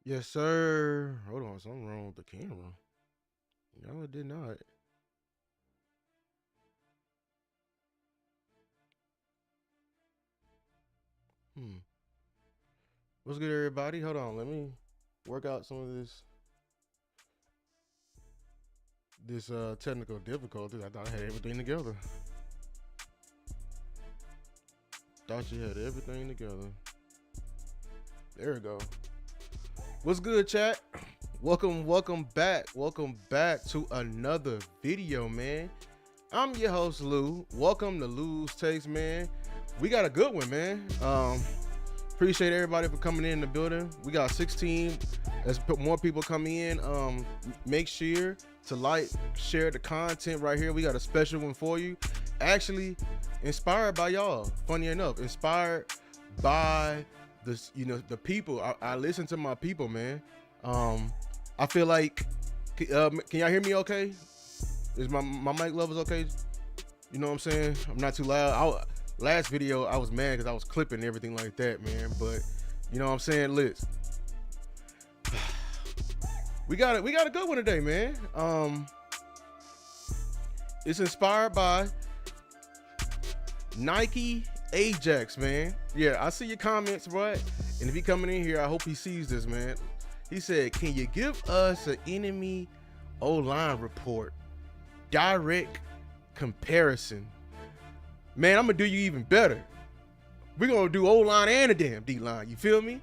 Yes, sir. Hold on, something wrong with the camera. No, it did not. Hmm. What's good, everybody? Hold on, let me work out some of this technical difficulties. I thought I had everything together. Thought you had everything together. There we go. What's good, chat? Welcome back. Welcome back to another video, man. I'm your host, Lou. Welcome to Lou's Takes, man. We got a good one, man. Appreciate everybody for coming in the building. We got 16. As more people come in, make sure to like, share the content right here. We got a special one for you. Actually, inspired by y'all. Funny enough, inspired by this, the people. I listen to my people, man. I feel like, can y'all hear me okay? Is my mic levels okay? You know what I'm saying? I'm not too loud. Last video, I was mad because I was clipping and everything like that, man. But you know what I'm saying? Liz, we got a good one today, man. It's inspired by Nike Ajax, man. Yeah, I see your comments, right? And if he coming in here, I hope he sees this, man. He said, "Can you give us an enemy O-line report? Direct comparison." Man, I'm gonna do you even better. We're gonna do O-line and the damn D-line, you feel me?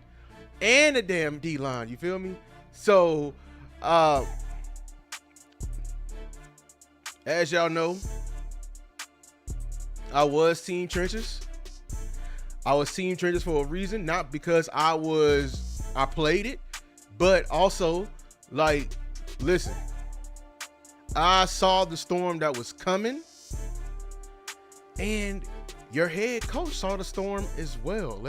And the damn D-line, you feel me? So, as y'all know, I was Team Trenches. I was Team Trenches for a reason, not because I played it, but also, like, listen, I saw the storm that was coming, and your head coach saw the storm as well.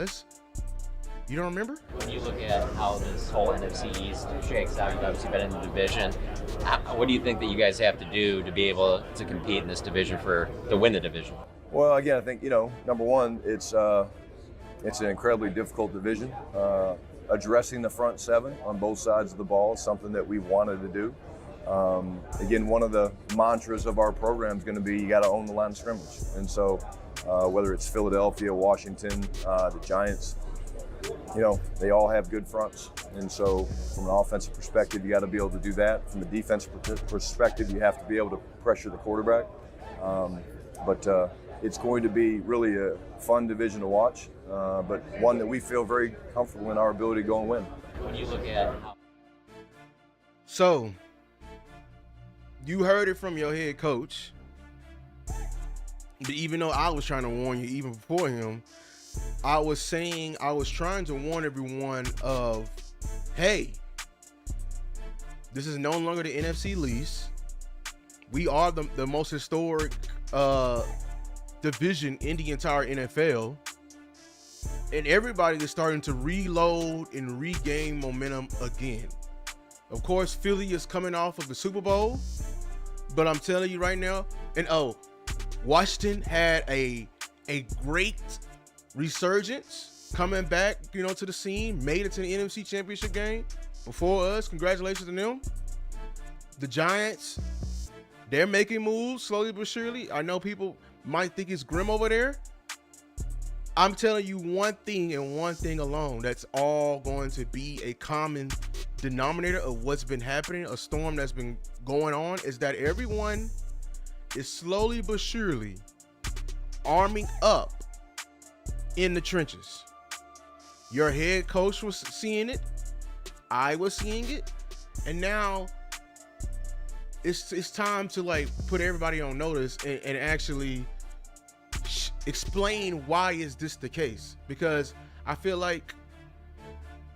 You don't remember? When you look at how this whole NFC East shakes out, you've obviously been in the division. What do you think that you guys have to do to be able to compete in this division to win the division? Well, again, I think, number one, it's an incredibly difficult division. Addressing the front seven on both sides of the ball is something that we wanted to do. Again, one of the mantras of our program is going to be you got to own the line of scrimmage. And so whether it's Philadelphia, Washington, the Giants, they all have good fronts. And so from an offensive perspective, you got to be able to do that. From a defensive perspective, you have to be able to pressure the quarterback. But it's going to be really a fun division to watch, but one that we feel very comfortable in our ability to go and win. When you look at So, you heard it from your head coach. But even though I was trying to warn you even before him, I was trying to warn everyone of, hey, this is no longer the NFC East. We are the most historic division in the entire NFL. And everybody is starting to reload and regain momentum again. Of course, Philly is coming off of the Super Bowl, but I'm telling you right now, and Washington had a great resurgence coming back, to the scene, made it to the NFC Championship game before us. Congratulations to them. The Giants, they're making moves slowly but surely. I know people might think it's grim over there. I'm telling you one thing and one thing alone that's all going to be a common denominator of what's been happening, a storm that's been going on, is that everyone is slowly but surely arming up in the trenches. Your head coach was seeing it. I was seeing it. And now it's time to put everybody on notice and actually explain why is this the case, because I feel like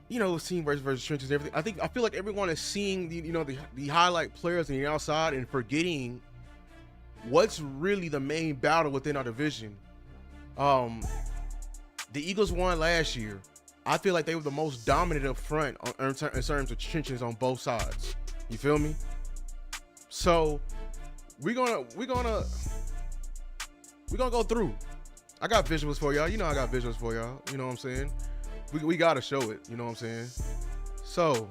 team versus trenches, everything. I feel like everyone is seeing the highlight players on the outside and forgetting what's really the main battle within our division. The Eagles won last year. I feel like they were the most dominant up front in terms of trenches on both sides. You feel me? So we're gonna go through. I got visuals for y'all. I got visuals for y'all. You know what I'm saying? We gotta show it. You know what I'm saying? So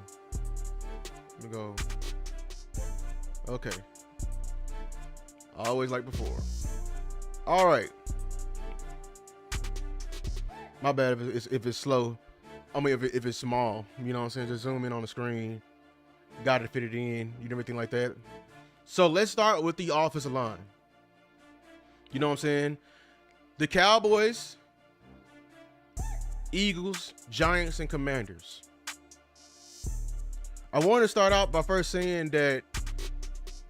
let me go. Okay. Always like before. All right. My bad if it's slow. I mean, if it's small, you know what I'm saying? Just zoom in on the screen. Got to fit it in, everything like that. So let's start with the offensive line. You know what I'm saying? The Cowboys, Eagles, Giants, and Commanders. I want to start out by first saying that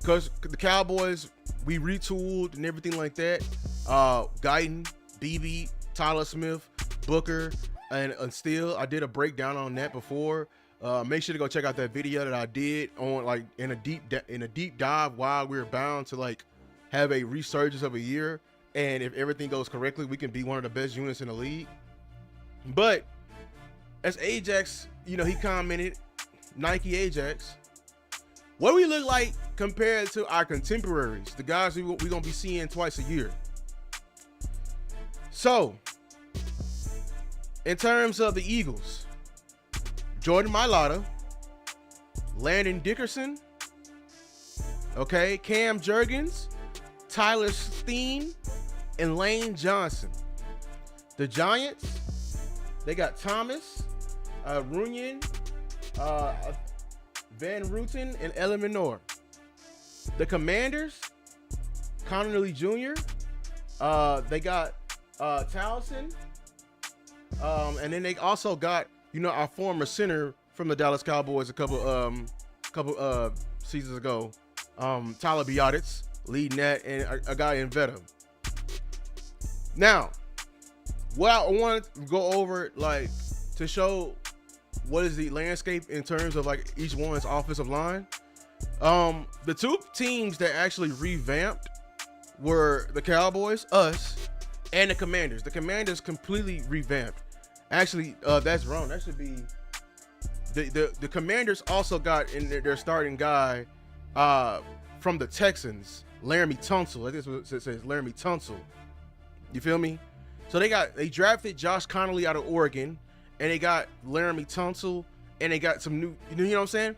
because the Cowboys, we retooled and everything like that. Guyton, BB, Tyler Smith, Booker, and Steele. I did a breakdown on that before. Make sure to go check out that video that I did on like in a deep dive why we're bound to like have a resurgence of a year, and if everything goes correctly, we can be one of the best units in the league. But as Ajax, he commented, Nike Ajax, what do we look like compared to our contemporaries, the guys we're gonna be seeing twice a year? So, in terms of the Eagles, Jordan Mailata, Landon Dickerson, okay, Cam Jurgens, Tyler Steen, and Lane Johnson. The Giants, they got Thomas, Runyon, Van Ruten, and Ellen Minor. The Commanders, Connolly Jr., they got Towson, and then they also got our former center from the Dallas Cowboys a couple seasons ago, Tyler Biadasz, leading that, and a guy in Veta. Now, what I want to go over, like, to show what is the landscape in terms of like each one's offensive line. The two teams that actually revamped were the Cowboys, us, and the Commanders. The Commanders completely revamped. Actually, that's wrong. That should be the Commanders also got in their starting guy from the Texans, Laramie Tunsil. I think that's what it says, Laramie Tunsil. You feel me? So they drafted Josh Connolly out of Oregon, and they got Laramie Tunsil, and they got some new, you know what I'm saying?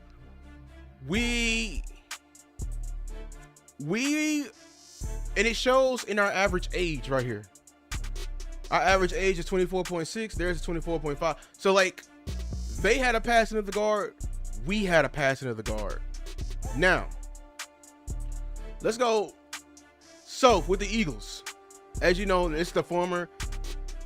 We and it shows in our average age right here. Our average age is 24.6. Theirs is 24.5. So like, they had a passing of the guard. We had a passing of the guard. Now, let's go. So with the Eagles, as you know, it's the former,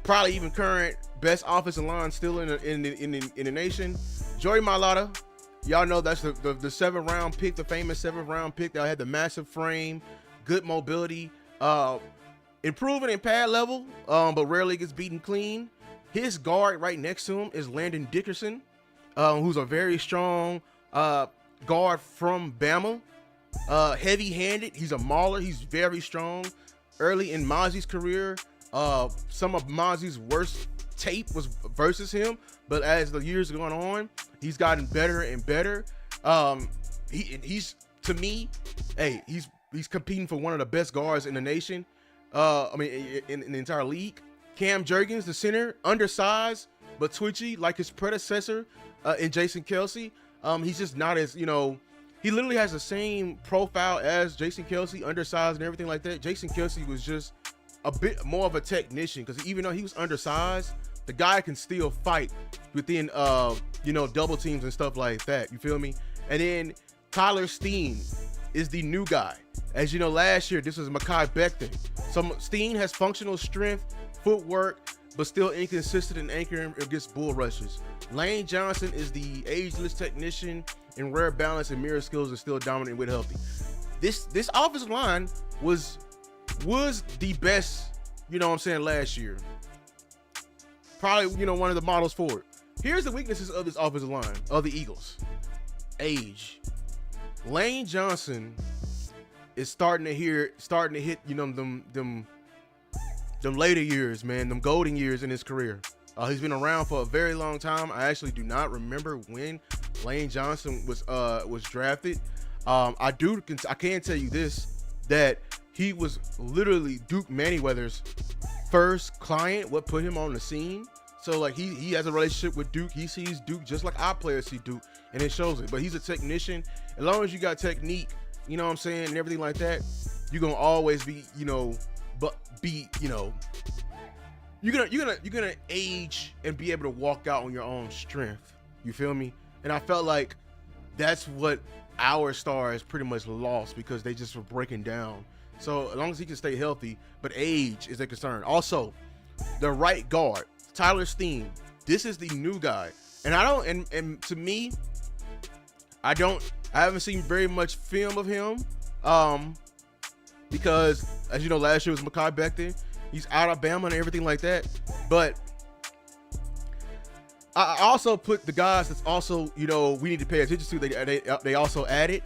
probably even current best offensive line still in the nation. Jordan Mailata, y'all know that's the 7th round pick, the famous 7th round pick that had the massive frame, good mobility. Improving in pad level, but rarely gets beaten clean. His guard right next to him is Landon Dickerson, who's a very strong guard from Bama. Heavy-handed. He's a mauler. He's very strong. Early in Mozzie's career, some of Mozzie's worst tape was versus him, but as the years are going on, he's gotten better and better. He's to me, he's competing for one of the best guards in the nation. In the entire league. Cam Jurgens, the center, undersized but twitchy like his predecessor in Jason Kelce. He's just not as, he literally has the same profile as Jason Kelce, undersized and everything like that. Jason Kelce was just a bit more of a technician because even though he was undersized, the guy can still fight within, double teams and stuff like that. You feel me? And then Tyler Steen is the new guy. As you know, last year, this was Mekhi Becton. So Steen has functional strength, footwork, but still inconsistent in anchoring against bull rushes. Lane Johnson is the ageless technician in rare balance and mirror skills and still dominant with healthy. This offensive line was the best, last year. Probably, one of the models for it. Here's the weaknesses of this offensive line, of the Eagles. Age. Lane Johnson is starting to hit, them later years, man, them golden years in his career. He's been around for a very long time. I actually do not remember when Lane Johnson was drafted. I can tell you this, that he was literally Duke Manyweather's first client, what put him on the scene. So like he has a relationship with Duke. He sees Duke just like our players see Duke, and it shows it. But he's a technician. As long as you got technique, you know what I'm saying, and everything like that, you're gonna always be, you're gonna age and be able to walk out on your own strength. You feel me? And I felt like that's what our stars pretty much lost, because they just were breaking down. So as long as he can stay healthy, but age is a concern. Also, the right guard, Tyler Steen. This is the new guy, and and to me, I haven't seen very much film of him, because as you know, last year was Mekhi Becton. He's out of Alabama and everything like that. But I also put the guys that's also, we need to pay attention to. They also added.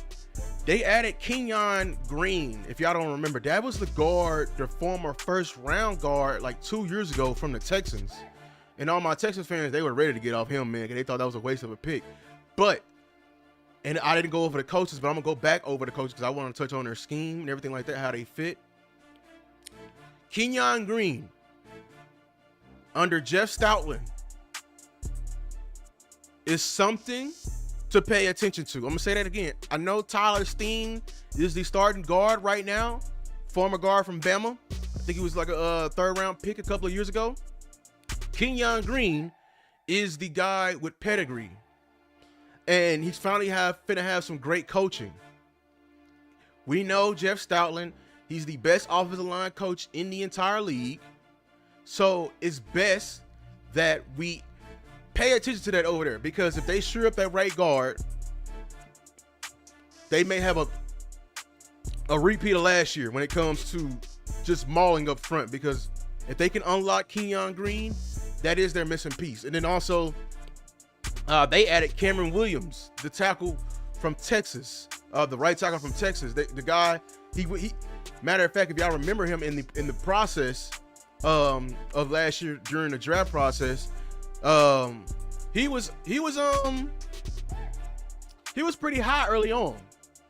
They added Kenyon Green. If y'all don't remember, that was the guard, the former first round guard, like 2 years ago from the Texans. And all my Texans fans, they were ready to get off him, man, because they thought that was a waste of a pick. And I didn't go over the coaches, but I'm gonna go back over the coaches because I want to touch on their scheme and everything like that, how they fit. Kenyon Green under Jeff Stoutland is something to pay attention to. I'm gonna say that again. I know Tyler Steen is the starting guard right now, former guard from Bama. I think he was like a third round pick a couple of years ago. Kenyon Green is the guy with pedigree, and he's finally finna have some great coaching. We know Jeff Stoutland, he's the best offensive line coach in the entire league. So it's best that we pay attention to that over there, because if they sure up that right guard, they may have a repeat of last year when it comes to just mauling up front, because if they can unlock Kenyon Green, that is their missing piece. And then also, they added Cameron Williams, the tackle from Texas, the right tackle from Texas. The guy, he matter of fact, if y'all remember him in the process of last year during the draft process, he was pretty high early on.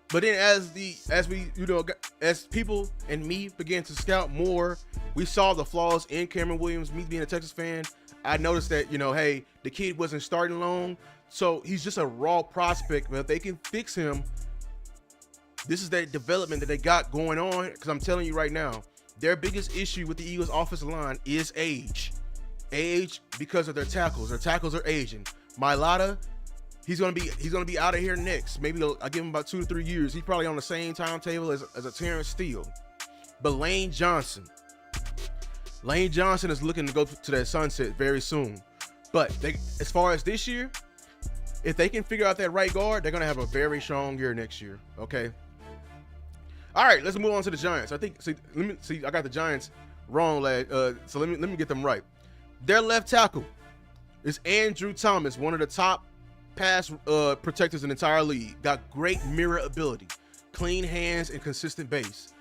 But then as people and me began to scout more, we saw the flaws in Cameron Williams. Me being a Texas fan, I noticed that, hey, the kid wasn't starting long. So he's just a raw prospect. But if they can fix him, this is that development that they got going on. Because I'm telling you right now, their biggest issue with the Eagles offensive line is age. Age because of their tackles. Their tackles are aging. Mailata, he's gonna be out of here next. Maybe I'll give him about 2 to 3 years. He's probably on the same timetable as a Terrence Steele. But Lane Johnson is looking to go to that sunset very soon. But as far as this year, if they can figure out that right guard, they're gonna have a very strong year next year. Okay. All right, let's move on to the Giants. I got the Giants wrong, lad. So let me get them right. Their left tackle is Andrew Thomas, one of the top pass protectors in the entire league. Got great mirror ability, clean hands, and consistent base.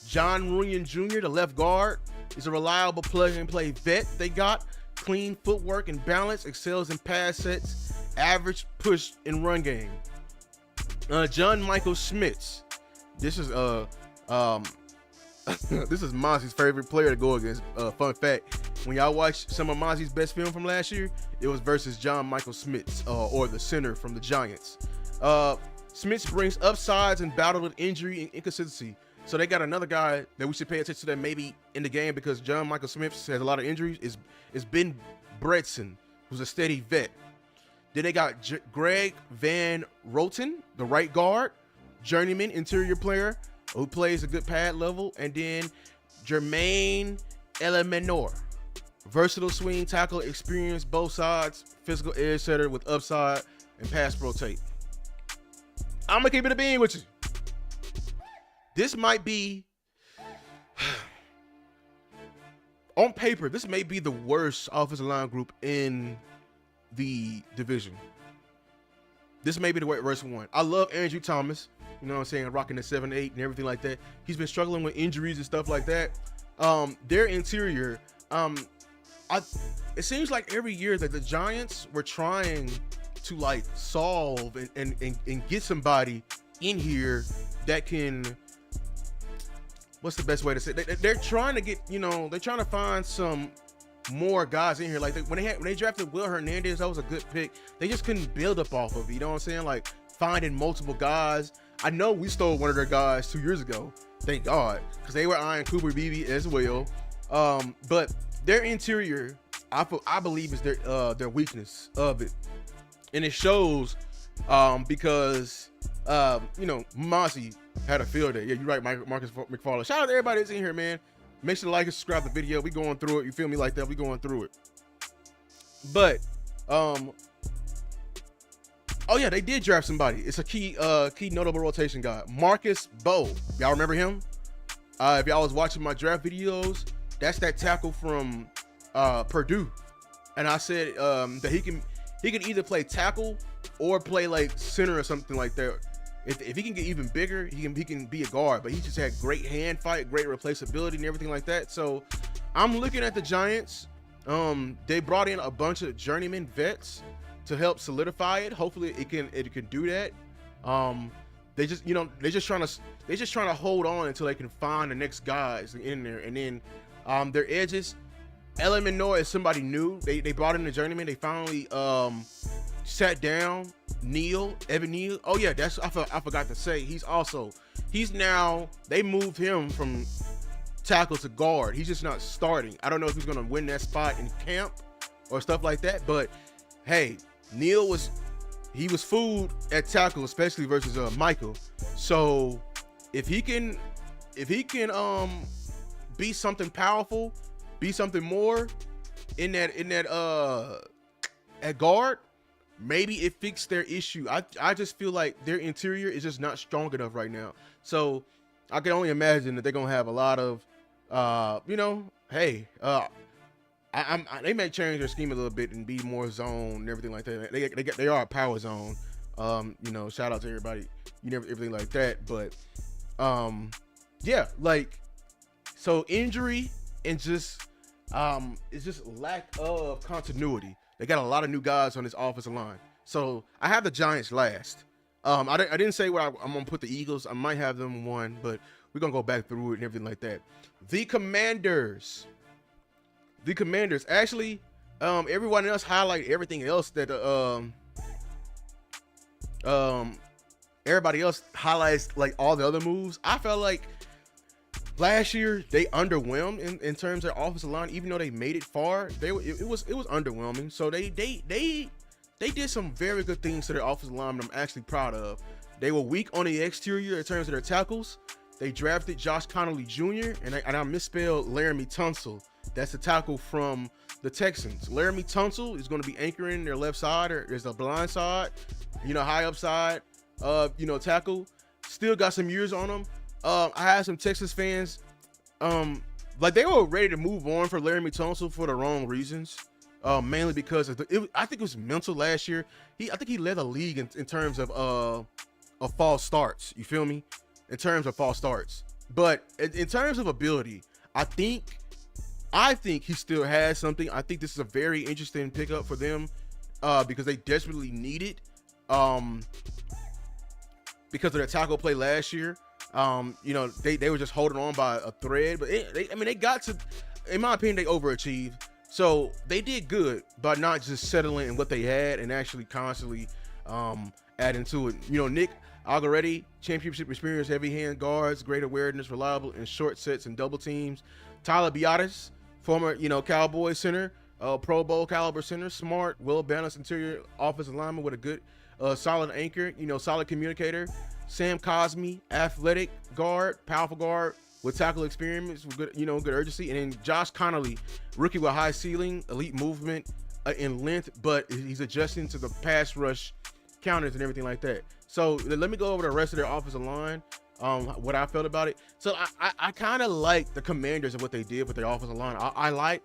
John Runyon Jr., the left guard, is a reliable plug-and-play vet. They got clean footwork and balance, excels in pass sets, average push and run game. John Michael Schmitz. This is this is Mozzie's favorite player to go against. Fun fact: when y'all watch some of Mozzie's best film from last year, it was versus John Michael Schmitz, or the center from the Giants. Schmitz brings upsides and battled with injury and inconsistency. So they got another guy that we should pay attention to that maybe in the game, because John Michael Schmitz has a lot of injuries. Is Ben Bredson, who's a steady vet. Then they got Greg Van Roten, the right guard, journeyman interior player who plays a good pad level. And then Jermaine Elemenor, versatile swing tackle, experienced both sides, physical edge setter with upside and pass rotate. I'm gonna keep it a bean with you. This might be, on paper, this may be the worst offensive line group in the division. This may be the worst one. I love Andrew Thomas, you know what I'm saying, rocking the 7-8 and everything like that. He's been struggling with injuries and stuff like that. Their interior, it seems like every year that the Giants were trying to like solve and get somebody in here that can, what's the best way to say it? They're trying to get, they're trying to find some more guys in here. Like when they drafted Will Hernandez, that was a good pick. They just couldn't build up off of it. You know what I'm saying? Like finding multiple guys. I know we stole one of their guys 2 years ago. Thank God, because they were eyeing Cooper Beebe as well. But their interior, I believe, is their weakness of it, and it shows because Mozzie had a field day. Yeah, you're right, Marcus McFarland. Shout out to everybody that's in here, man. Make sure to like and subscribe to the video. We going through it. You feel me like that? We going through it. But oh yeah, they did draft somebody. It's a key notable rotation guy, Marcus Bowe. Y'all remember him? If y'all was watching my draft videos, that's that tackle from Purdue, and I said that he can either play tackle or play like center or something like that. If he can get even bigger, he can be a guard. But he just had great hand fight, great replaceability, and everything like that. So I'm looking at the Giants. They brought in a bunch of journeyman vets to help solidify it. Hopefully it can do that. They just trying to hold on until they can find the next guys in there. And then their edges, Ellen Manoa is somebody new. They brought in the journeyman. They finally sat down Evan Neal. Oh yeah, I forgot to say, they moved him from tackle to guard. He's just not starting. I don't know if he's gonna win that spot in camp or stuff like that, but hey, Neal was fooled at tackle, especially versus Michael. So if he can be something powerful, be something more in that at guard, maybe it fixed their issue. I just feel like their interior is just not strong enough right now. So I can only imagine that they're gonna have a lot of they may change their scheme a little bit and be more zone and everything like that. They are a power zone. Shout out to everybody, everything like that. But yeah, like, so injury and just it's just lack of continuity. They got a lot of new guys on this offensive line. So I have the Giants last. I didn't say what I'm gonna put the Eagles. I might have them one, but we're gonna go back through it and everything like that. The Commanders. Actually, everyone else highlight everything else that everybody else highlights, like all the other moves. I felt like last year they underwhelmed in terms of offensive line. Even though they made it far, it was underwhelming. So they did some very good things to their offensive line that I'm actually proud of. They were weak on the exterior in terms of their tackles. They drafted Josh Connolly Jr. and I misspelled Laramie Tunsil. That's the tackle from the Texans. Laramie Tunsil is going to be anchoring their left side, or there's a blind side, high upside, tackle. Still got some years on him. I had some Texas fans, like they were ready to move on for Laramie Tunsil for the wrong reasons. Mainly because I think it was mental last year. I think he led the league in terms of false starts. You feel me? In terms of false starts. But in terms of ability, I think he still has something. I think this is a very interesting pickup for them because they desperately need it because of their tackle play last year. They were just holding on by a thread, but they got to, in my opinion, they overachieved. So they did good by not just settling in what they had and actually constantly adding to it. Nick Algoretti, championship experience, heavy hand guards, great awareness, reliable in short sets and double teams. Tyler Biadasz, former Cowboys center, Pro Bowl caliber center, smart, well-balanced interior offensive lineman with a good solid anchor, solid communicator. Sam Cosmi, athletic guard, powerful guard with tackle experience, with good, good urgency. And then Josh Connolly, rookie with high ceiling, elite movement in length, but he's adjusting to the pass rush counters and everything like that. So let me go over the rest of their offensive line, what I felt about it. So I kind of like the Commanders and what they did with their offensive line. I like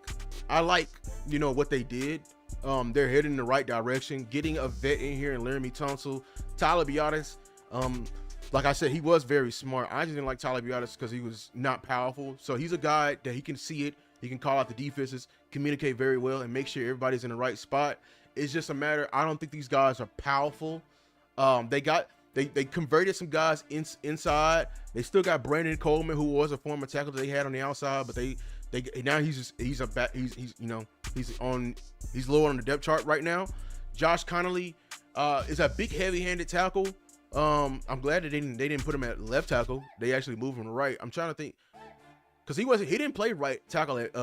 what they did. They're heading in the right direction. Getting a vet in here and Laramie Tunsil, Tyler Biadasz. Like I said, he was very smart. I just didn't like Tyler Biadasz because he was not powerful. So he's a guy that he can see it. He can call out the defenses, communicate very well, and make sure everybody's in the right spot. It's just a matter. I don't think these guys are powerful. They converted some guys inside. They still got Brandon Coleman, who was a former tackle that they had on the outside, but now he's He's lower on the depth chart right now. Josh Connolly is a big, heavy-handed tackle. I'm glad that they didn't put him at left tackle. They actually moved him to right. I'm trying to think, because he didn't play right tackle at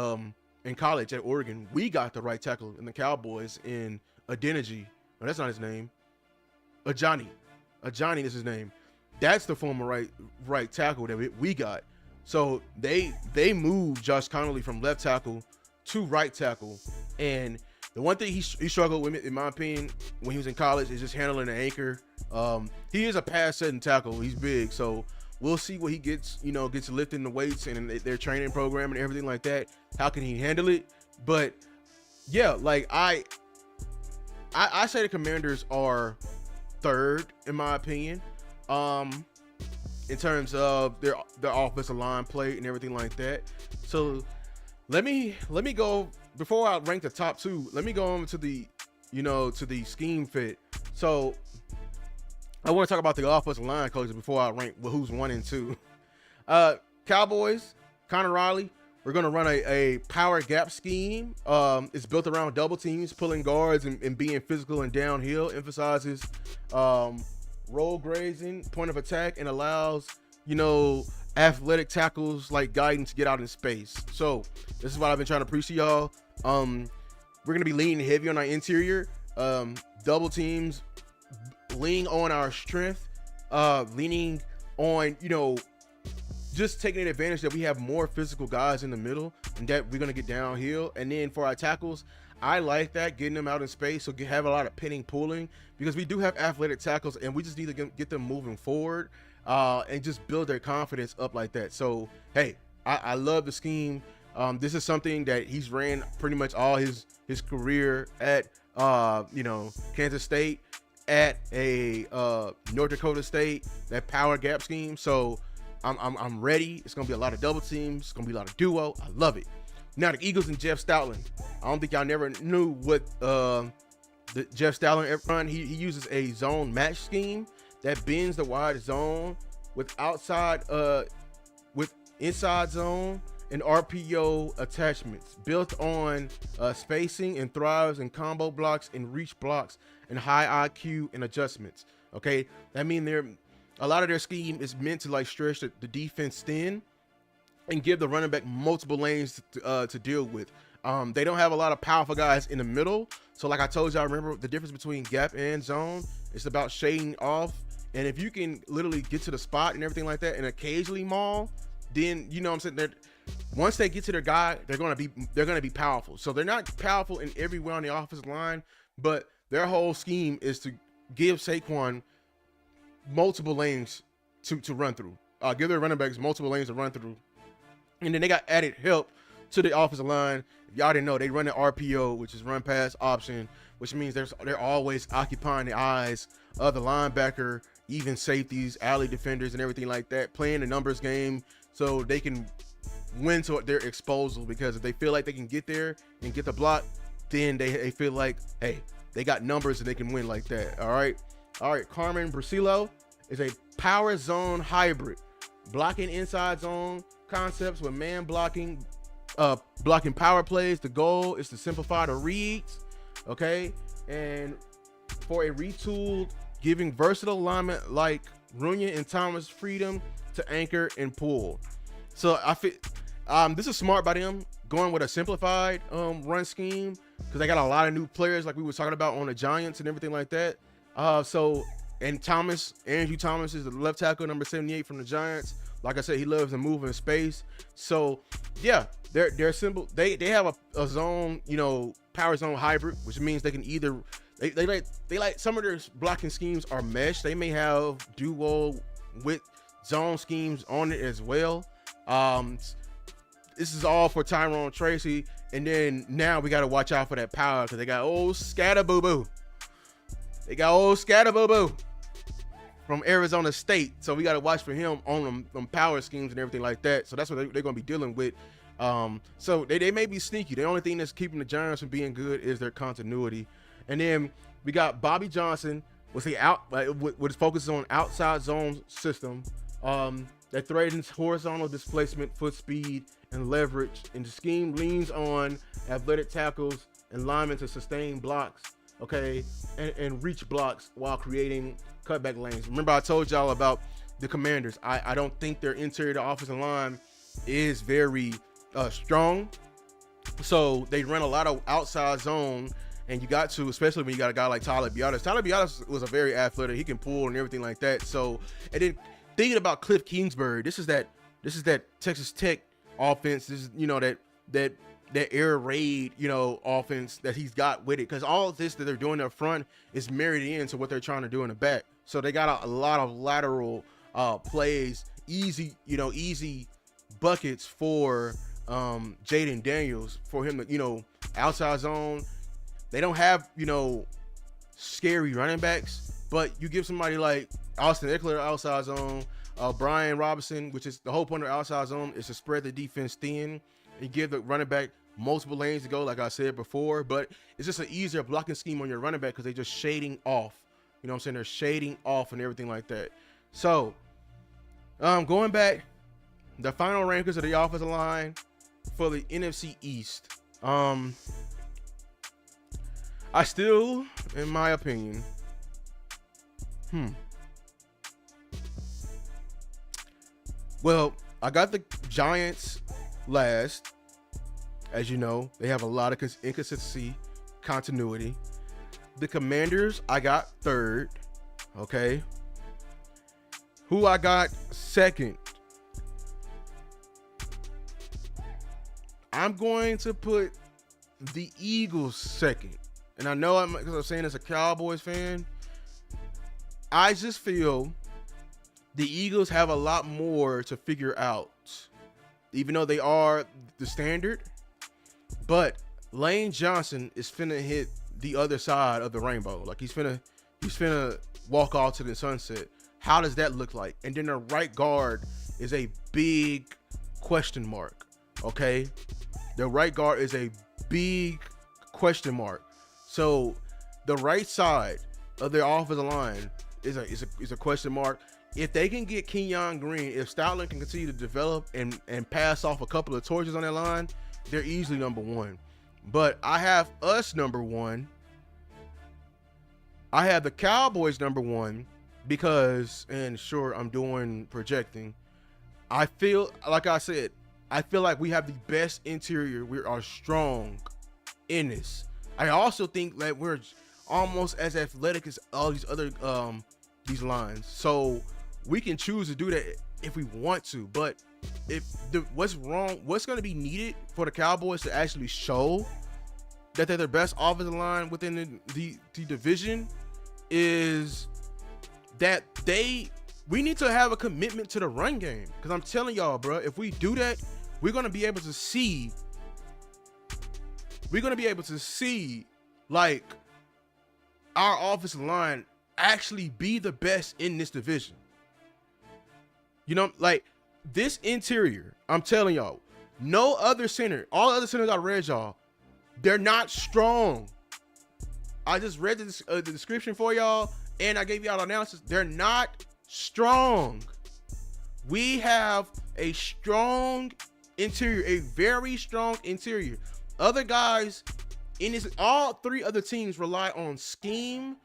in college at Oregon. We got the right tackle in the Cowboys in Adeniji. No, that's not his name. Ajani is his name. That's the former right tackle that we got. So they moved Josh Connolly from left tackle to right tackle. And the one thing he struggled with, in my opinion, when he was in college, is just handling the anchor. He is a pass setting tackle. He's big, so we'll see what he gets lifting the weights and their training program and everything like that. How can he handle it? But yeah, like I say the Commanders are third in my opinion. In terms of their offensive line play and everything like that. So let me go, before I rank the top two, let me go on to the scheme fit. So I want to talk about the offensive line coaches before I rank who's 1 and 2. Cowboys, Connor Riley, we're going to run a power gap scheme. It's built around double teams, pulling guards and being physical and downhill, emphasizes roll grazing, point of attack, and allows, athletic tackles like Guyton to get out in space. So this is what I've been trying to preach to y'all. We're going to be leaning heavy on our interior, double teams, leaning on our strength, leaning on, just taking advantage that we have more physical guys in the middle and that we're going to get downhill. And then for our tackles, I like that, getting them out in space, so have a lot of pinning, pulling, because we do have athletic tackles and we just need to get them moving forward and just build their confidence up like that. So, hey, I love the scheme. This is something that he's ran pretty much all his career at, Kansas State, at a North Dakota State, that power gap scheme. So I'm ready. It's going to be a lot of double teams. It's going to be a lot of duo. I love it. Now, the Eagles and Jeff Stoutland. I don't think y'all never knew what the Jeff Stoutland run. He uses a zone match scheme that bends the wide zone with inside zone and RPO attachments, built on spacing, and thrives in combo blocks and reach blocks and high IQ and adjustments. Okay, that means a lot of their scheme is meant to stretch the defense thin and give the running back multiple lanes to deal with. They don't have a lot of powerful guys in the middle. So like I told y'all, remember the difference between gap and zone? It's about shading off. And if you can literally get to the spot and everything like that and occasionally maul, then once they get to their guy, they're gonna be powerful. So they're not powerful in everywhere on the offensive line, but their whole scheme is to give Saquon multiple lanes to run through. Give their running backs multiple lanes to run through. And then they got added help to the offensive line. If y'all didn't know, they run the RPO, which is run pass option, which means they're always occupying the eyes of the linebacker, even safeties, alley defenders, and everything like that, playing the numbers game so they can win to their exposal. Because if they feel like they can get there and get the block, then they feel like, hey, they got numbers and they can win like that. All right. Carmen Bracillo is a power zone hybrid, blocking inside zone concepts with man blocking power plays. The goal is to simplify the reads, okay, and for a retooled, giving versatile alignment like Runyon and Thomas freedom to anchor and pull. So I feel this is smart by them, going with a simplified run scheme, because they got a lot of new players like we were talking about on the Giants and everything like that. And Andrew Thomas is the left tackle, number 78 from the Giants. Like I said, he loves to move in space. So yeah, they're simple. They have a zone, power zone hybrid, which means they can either they like some of their blocking schemes are mesh. They may have duo with zone schemes on it as well. This is all for Tyrone Tracy. And then now we got to watch out for that power, because they got old Scatter Boo Boo. From Arizona State. So we got to watch for him on them power schemes and everything like that. So that's what they're going to be dealing with. So they may be sneaky. The only thing that's keeping the Giants from being good is their continuity. And then we got Bobby Johnson with which focuses on outside zone system that threatens horizontal displacement, foot speed, and leverage, and the scheme leans on athletic tackles and linemen to sustain blocks, okay, and reach blocks while creating cutback lanes. Remember, I told y'all about the Commanders. I don't think their interior to offensive line is very strong, so they run a lot of outside zone, and you got to, especially when you got a guy like Tyler Biadasz. Tyler Biadasz was a very athletic, he can pull and everything like that. So, and then thinking about Cliff Kingsbury, this is that Texas Tech offense. This is, you know, that air raid, you know, offense that he's got with it, because all of this that they're doing up front is married into what they're trying to do in the back. So they got a lot of lateral plays, easy buckets for Jaden Daniels, for him to, you know, outside zone. They don't have, you know, scary running backs, but you give somebody like Austin Eckler outside zone, Brian Robinson, which is the whole point of outside zone, is to spread the defense thin and give the running back multiple lanes to go, like I said before. But it's just an easier blocking scheme on your running back because they're just shading off. You know what I'm saying? They're shading off and everything like that. So, going back, the final rankings of the offensive line for the NFC East. I still, in my opinion, well, I got the Giants last. As you know, they have a lot of inconsistency, continuity. The Commanders, I got third. Okay. Who I got second? I'm going to put the Eagles second. And I know because I'm saying as a Cowboys fan, I just feel the Eagles have a lot more to figure out, even though they are the standard. But Lane Johnson is finna hit the other side of the rainbow. Like he's finna walk off to the sunset. How does that look like? And then the right guard is a big question mark. Okay, the right guard is a big question mark. So the right side of their offensive line is a question mark. If they can get Kenyon Green, if Stoutland can continue to develop and pass off a couple of torches on that line, they're easily number one. But I have us number one. I have the Cowboys number one because, and sure, I'm doing projecting. I feel, like I said, I feel like we have the best interior. We are strong in this. I also think that we're almost as athletic as all these other these lines. So we can choose to do that if we want to. But if what's going to be needed for the Cowboys to actually show that they're the best offensive line within the division is that we need to have a commitment to the run game. Because I'm telling y'all, bro, if we do that, we're going to be able to see like our offensive line actually be the best in this division. You know, like this interior, I'm telling y'all, no other center, all other centers I read y'all, they're not strong. I just read the description for y'all and I gave y'all the analysis. They're not strong. We have a strong interior, a very strong interior. Other guys in this, all three other teams rely on scheme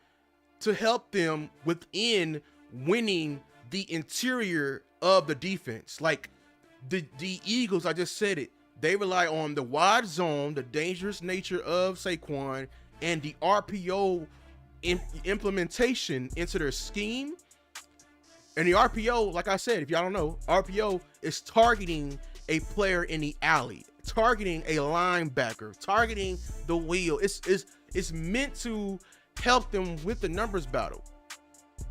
to help them within winning the interior of the defense. Like the Eagles, I just said it, they rely on the wide zone, the dangerous nature of Saquon, and the RPO implementation into their scheme. And the RPO, like I said, if y'all don't know, RPO is targeting a player in the alley, targeting a linebacker, targeting the wheel. It's meant to help them with the numbers battle,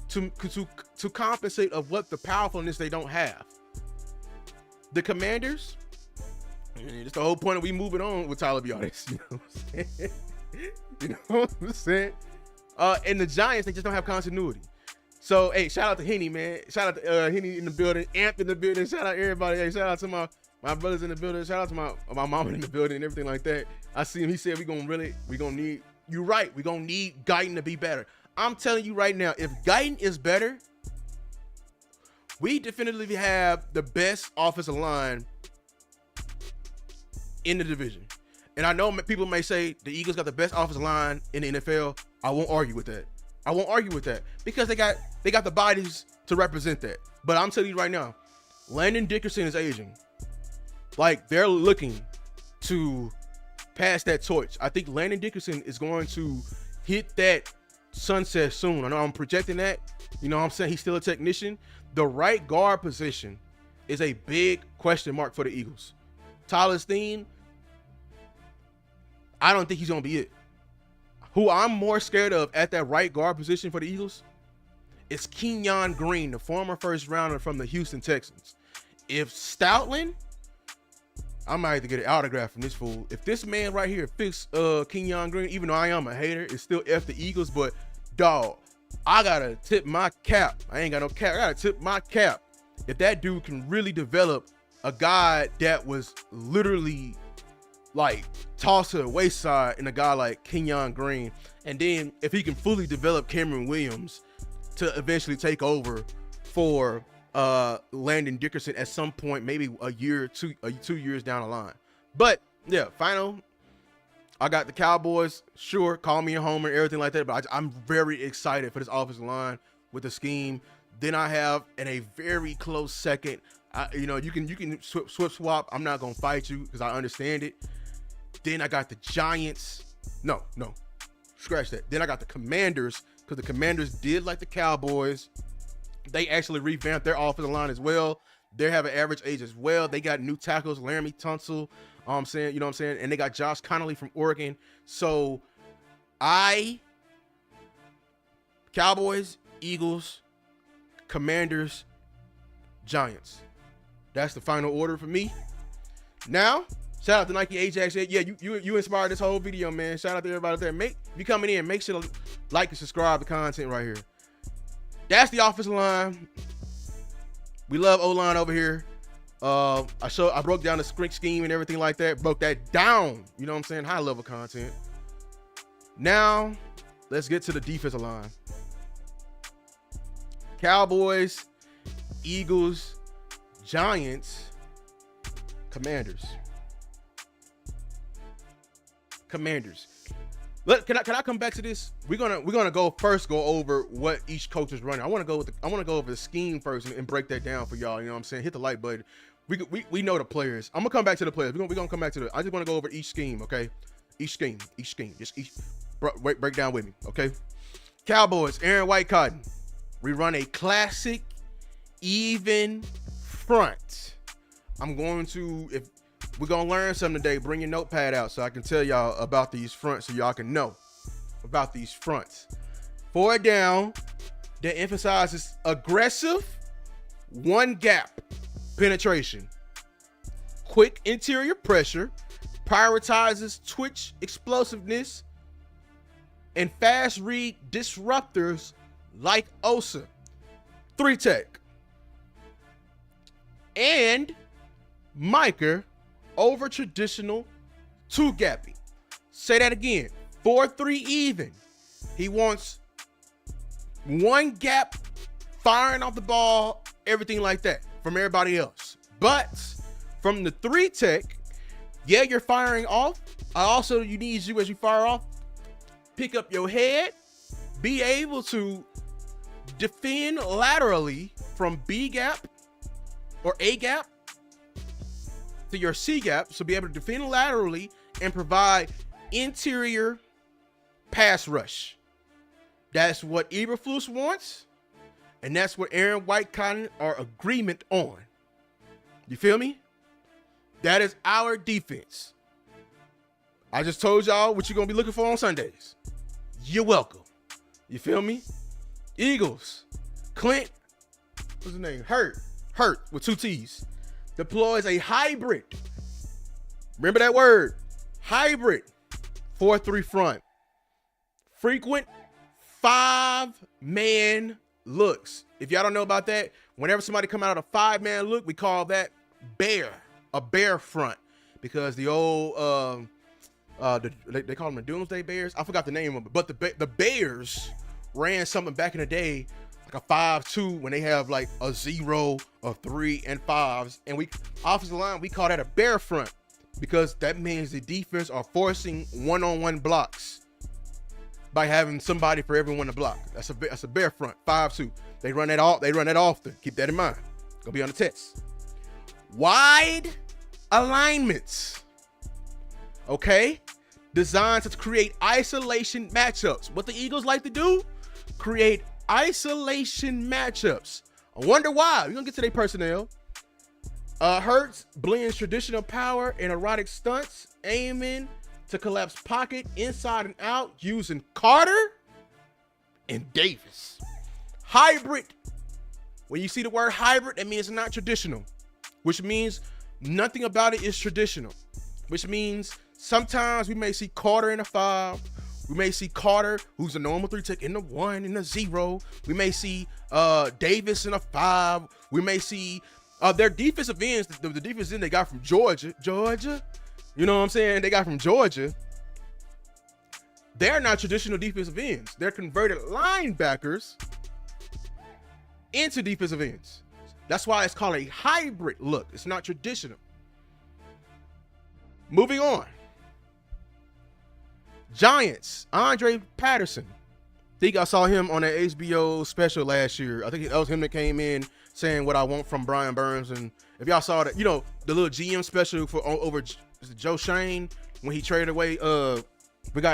to compensate of what the powerfulness they don't have. The Commanders, it's the whole point of we moving on with Tyler Biadasz. You know what I'm saying? You know what I'm saying? And the Giants, they just don't have continuity. So, hey, shout out to Henny, man. Shout out to Henny in the building, Amp in the building. Shout out everybody. Hey, shout out to my brothers in the building. Shout out to my mama in the building and everything like that. I see him. He said we gonna need. You're right. We gonna need Guyton to be better. I'm telling you right now, if Guyton is better, we definitively have the best offensive line in the division. And I know people may say the Eagles got the best offensive line in the NFL. I won't argue with that. Because they got the bodies to represent that. But I'm telling you right now, Landon Dickerson is aging. Like, they're looking to pass that torch. I think Landon Dickerson is going to hit that sunset soon. I know I'm projecting that. You know what I'm saying? He's still a technician. The right guard position is a big question mark for the Eagles. Tyler Steen, I don't think he's going to be it. Who I'm more scared of at that right guard position for the Eagles is Kenyon Green, the former first rounder from the Houston Texans. If Stoutland, I might have to get an autograph from this fool. If this man right here fix Kenyon Green, even though I am a hater, it's still F the Eagles, but dog, I gotta tip my cap. I ain't got no cap. I gotta tip my cap. If that dude can really develop a guy that was literally like tossed to the wayside in a guy like Kenyon Green, and then if he can fully develop Cameron Williams to eventually take over for Landon Dickerson at some point, maybe a year, 2 years down the line. But yeah, final. I got the Cowboys. Sure, call me a homer, everything like that. But I'm very excited for this offensive line with the scheme. Then I have in a very close second. You can swap. I'm not gonna fight you because I understand it. Then I got the Giants. No, scratch that. Then I got the Commanders because the Commanders did like the Cowboys. They actually revamped their offensive line as well. They have an average age as well. They got new tackles, Laramie Tunsil. You know what I'm saying? And they got Josh Connolly from Oregon. So Cowboys, Eagles, Commanders, Giants. That's the final order for me. Now, shout out to Nike Ajax. Yeah, you inspired this whole video, man. Shout out to everybody out there. If you coming in, make sure to like and subscribe to content right here. That's the offensive line. We love O-line over here. I broke down the scheme and everything like that. Broke that down. You know what I'm saying? High level content. Now, let's get to the defensive line. Cowboys, Eagles, Giants, Commanders. Can I come back to this? We're gonna go over what each coach is running. I want to go over the scheme first and break that down for y'all. You know what I'm saying? Hit the like button. We know the players. I'm gonna come back to the players. We're gonna come back to I just want to go over each scheme, okay? Each scheme. Just break down with me, okay? Cowboys, Aaron White Cotton. We run a classic even front. If we're going to learn something today, bring your notepad out so I can tell y'all about these fronts so y'all can know about these fronts. 4 down that emphasizes aggressive, one gap penetration, quick interior pressure, prioritizes twitch explosiveness, and fast read disruptors like Osa. 3 tech. And Micah over traditional 2 gapping. Say that again. 4-3 even. He wants 1 gap, firing off the ball, everything like that from everybody else. But from the 3 tech, yeah, you're firing off. You need you as you fire off, pick up your head, be able to defend laterally from B gap or A gap to your C gap, so be able to defend laterally and provide interior pass rush. That's what Eberflus wants, and that's what Aaron White Cotton are agreement on. You feel me? That is our defense. I just told y'all what you're gonna be looking for on Sundays. You're welcome. You feel me? Eagles, Clint, what's his name? Hurt with 2 T's. Deploys a hybrid. Remember that word, hybrid. 4-3 front. Frequent 5-man looks. If y'all don't know about that, whenever somebody come out of a 5-man look, we call that a bear front, because the old they call them the Doomsday Bears. I forgot the name of it, but the Bears ran something back in the day, like a 5-2, when they have like a 0, a 3, and 5s, and we offensive line, we call that a bear front, because that means the defense are forcing one-on-one blocks by having somebody for everyone to block. That's a bear front 5-2. They run that often. Keep that in mind. Gonna be on the test. Wide alignments. Okay, designed to create isolation matchups. What the Eagles like to do? Create isolation matchups. I wonder why. We're gonna get to their personnel. Hurts blends traditional power and erotic stunts, aiming to collapse pocket inside and out using Carter and Davis. Hybrid. When you see the word hybrid, that means it's not traditional, which means nothing about it is traditional, which means sometimes we may see Carter in a 5. We may see Carter, who's a normal 3 tech, in the 1, in the 0. We may see Davis in a 5. We may see their defensive ends, the defensive end they got from Georgia. You know what I'm saying? They got from Georgia. They're not traditional defensive ends. They're converted linebackers into defensive ends. That's why it's called a hybrid look. It's not traditional. Moving on. Giants, Andre Patterson. I think I saw him on that HBO special last year. I think that was him that came in saying what I want from Brian Burns. And if y'all saw that, you know, the little GM special for over Joe Shane when he traded away.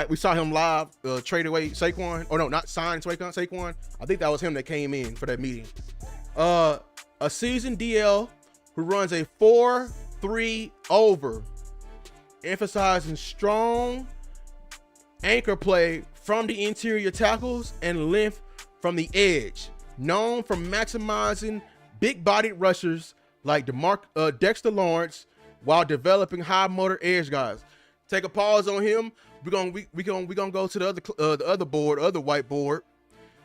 We saw him live trade away Saquon. Or no, not sign Saquon. I think that was him that came in for that meeting. A seasoned DL who runs a 4-3 over, emphasizing strong anchor play from the interior tackles and length from the edge. Known for maximizing big-bodied rushers like Dexter Lawrence while developing high motor edge guys. Take a pause on him. We're gonna go to the other board, other whiteboard.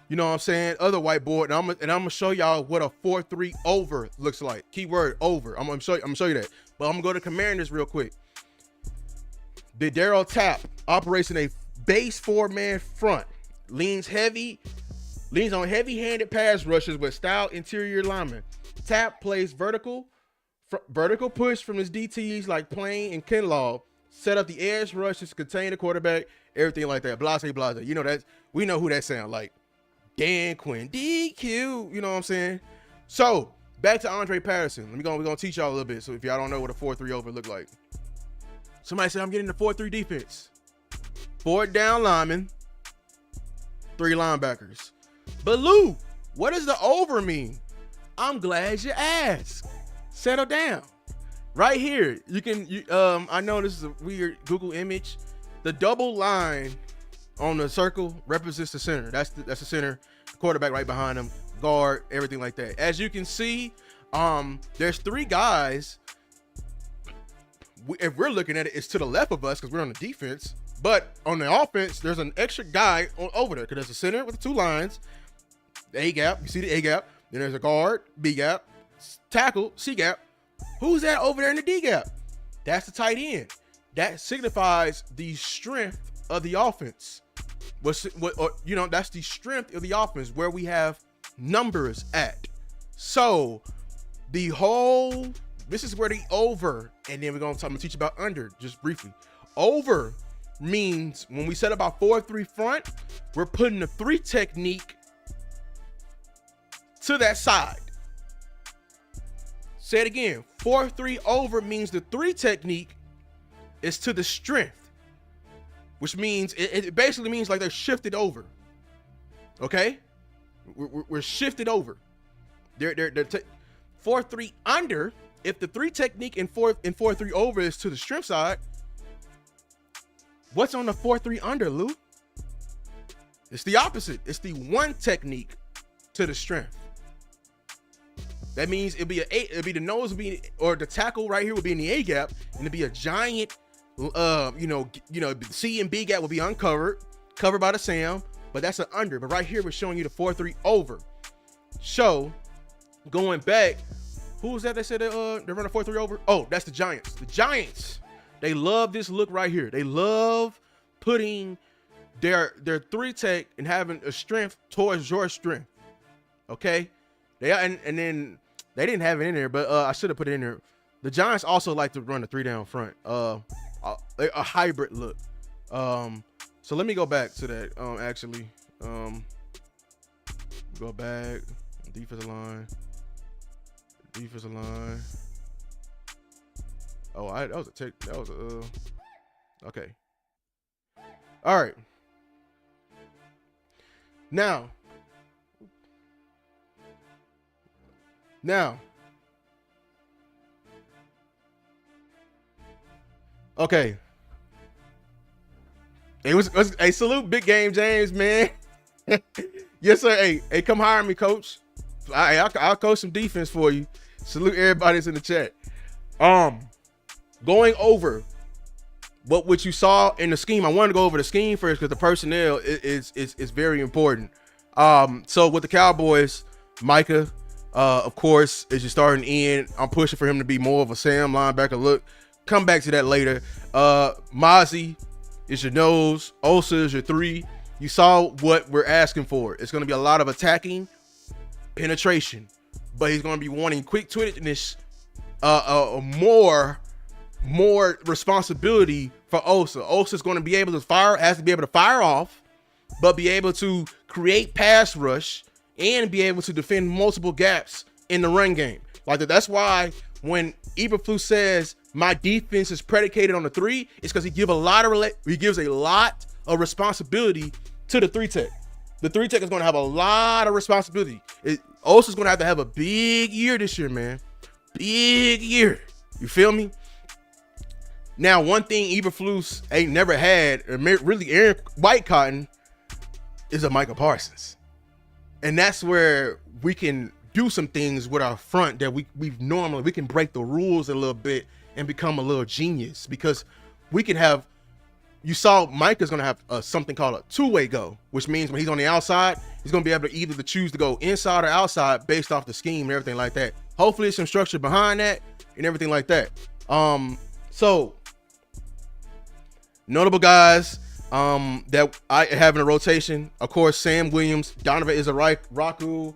You know what I'm saying? Other whiteboard, and I'm gonna show y'all what a 4-3 over looks like. Keyword over. I'm gonna show you that. But I'm gonna go to Commanders real quick. The Darryl Tapp operates in a base 4-man front, leans on heavy-handed pass rushes with stout interior linemen. Tapp plays vertical push from his DTs like Plain and Kinlaw, set up the edge rushes, contain the quarterback, everything like that. Blase. You know that, we know who that sound like. Dan Quinn, DQ, you know what I'm saying? So, back to Andre Patterson. We're gonna teach y'all a little bit. So if y'all don't know what a 4-3 over look like. Somebody said I'm getting the 4-3 defense. 4 down linemen, 3 linebackers. But Lou, what does the over mean? I'm glad you asked. Settle down. Right here, I know this is a weird Google image. The double line on the circle represents the center. That's the center, quarterback right behind him, guard, everything like that. As you can see, there's 3 guys. If we're looking at it, it's to the left of us because we're on the defense. But on the offense, there's an extra guy over there because there's a center with the 2 lines, the A gap. You see the A gap. Then there's a guard, B gap, tackle, C gap. Who's that over there in the D gap? That's the tight end. That signifies the strength of the offense. That's the strength of the offense where we have numbers at. So this is where the over, and then I'm gonna teach you about under just briefly. Over means when we set up our 4-3 front, we're putting the 3 technique to that side. Say it again. 4-3 over means the 3 technique is to the strength, which means it basically means like they're shifted over. Okay, we're shifted over. They're 4-3 under. If the 3 technique in 4-3 over is to the strength side, what's on the 4-3 under, Lou? It's the opposite. It's the 1 technique to the strength. That means it'd be the nose would be, or the tackle right here would be in the A gap, and it'd be a giant, C and B gap will be uncovered, covered by the Sam, but that's an under. But right here we're showing you the 4-3 over. So going back, who was that? They said they're running 4-3 over. Oh, that's the Giants. The Giants, they love this look right here. They love putting their 3 tech and having a strength towards your strength. Okay, and then they didn't have it in there, but I should have put it in there. The Giants also like to run a 3 down front, a hybrid look. So let me go back to that. Actually, go back. Defensive line. Oh, that was a tick. That was a. Okay. All right. Now. Okay. It was a salute, big game, James, man. Yes, sir. Hey, come hire me, coach. I'll coach some defense for you. Salute everybody that's in the chat. Going over what you saw in the scheme. I wanted to go over the scheme first because the personnel is very important. So with the Cowboys, Micah, of course, is your starting end. I'm pushing for him to be more of a Sam linebacker look. Come back to that later. Mozzie is your nose. Osa is your 3. You saw what we're asking for. It's going to be a lot of attacking, penetration, but he's going to be wanting quick twitchiness, more responsibility for Osa. Osa's going to be able to has to be able to fire off, but be able to create pass rush and be able to defend multiple gaps in the run game. Like that's why when Eberflus says my defense is predicated on the 3, it's because he gives a lot of responsibility to the 3 tech. The 3 tech is going to have a lot of responsibility. Osa's going to have a big year this year, man. Big year. You feel me? Now, one thing Eberflus ain't never had, really Aaron Whitecotton, is a Micah Parsons. And that's where we can do some things with our front that we can break the rules a little bit and become a little genius, because we can have, you saw Micah's going to have something called a 2-way go, which means when he's on the outside, he's going to be able to either choose to go inside or outside based off the scheme and everything like that. Hopefully there's some structure behind that and everything like that. So notable guys that I have in a rotation, of course, Sam Williams, Donovan Izaraku,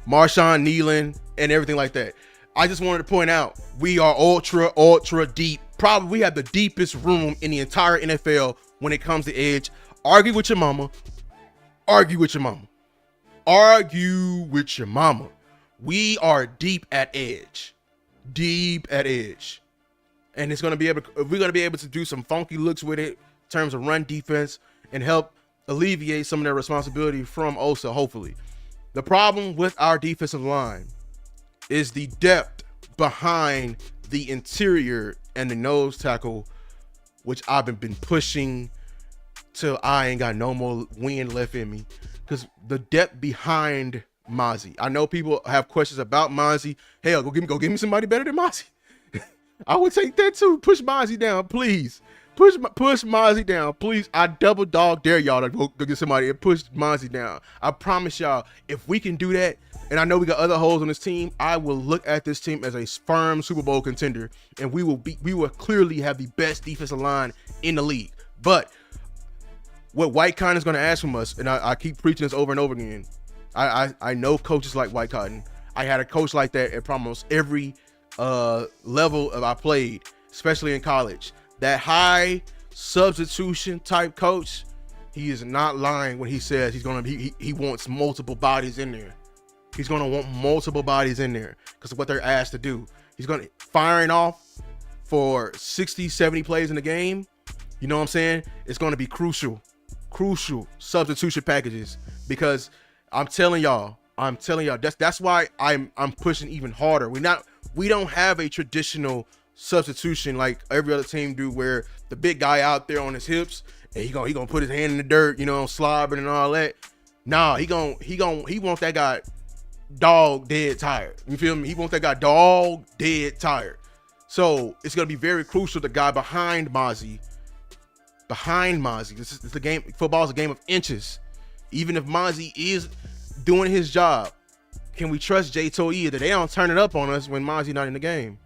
Marshawn Nealon, and everything like that. I just wanted to point out, we are ultra deep. Probably we have the deepest room in the entire NFL when it comes to edge. Argue with your mama. We are deep at edge. And we're going to be able to do some funky looks with it in terms of run defense and help alleviate some of their responsibility from Osa, hopefully. The problem with our defensive line is the depth behind the interior and the nose tackle, which I've been pushing till I ain't got no more wind left in me, because the depth behind Mozzie. I know people have questions about Mozzie. Hell, go give me somebody better than Mozzie. I would take that too. Push Mozzie down, please. Push Mozzie down, please. I double dog dare y'all to go get somebody and push Mozzie down. I promise y'all, if we can do that, and I know we got other holes on this team, I will look at this team as a firm Super Bowl contender, and we will clearly have the best defensive line in the league. But what Whitecotton is going to ask from us, and I keep preaching this over and over again. I know coaches like Whitecotton. I had a coach like that at almost every level I played, especially in college. That high substitution type coach, he is not lying when he says he wants multiple bodies in there. He's going to want multiple bodies in there because of what they're asked to do. He's going to firing off for 60, 70 plays in the game. You know what I'm saying? It's going to be crucial substitution packages, because I'm telling y'all, that's why I'm pushing even harder. We don't have a traditional substitution like every other team do, where the big guy out there on his hips and he gonna put his hand in the dirt, slobbering and all that. Nah, he wants that guy dog dead tired. You feel me? He wants that guy dog dead tired. So it's gonna be very crucial. The guy behind Mozzie. This is the game. Football is a game of inches. Even if Mozzie is doing his job, can we trust Jay Toia that they don't turn it up on us when Mozzie not in the game?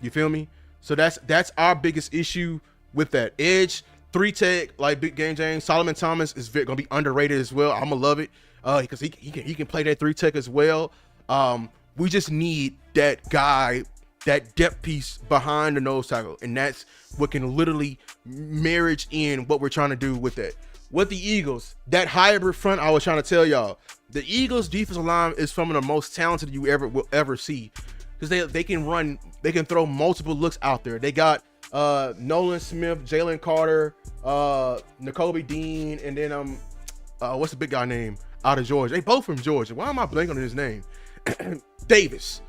You feel me? So that's our biggest issue with that edge 3 tech, like big game James. Solomon Thomas is gonna be underrated as well. I'm gonna love it because he can play that 3 tech as well. We just need that guy, that depth piece behind the nose tackle, and that's what can literally marriage in what we're trying to do with that. With the Eagles, that hybrid front, I was trying to tell y'all, the Eagles defensive line is some of the most talented you will ever see, because they can run, they can throw multiple looks out there. They got Nolan Smith, Jalen Carter, Nakobe Dean, and then what's the big guy name out of Georgia? They both from Georgia. Why am I blanking on his name? Davis.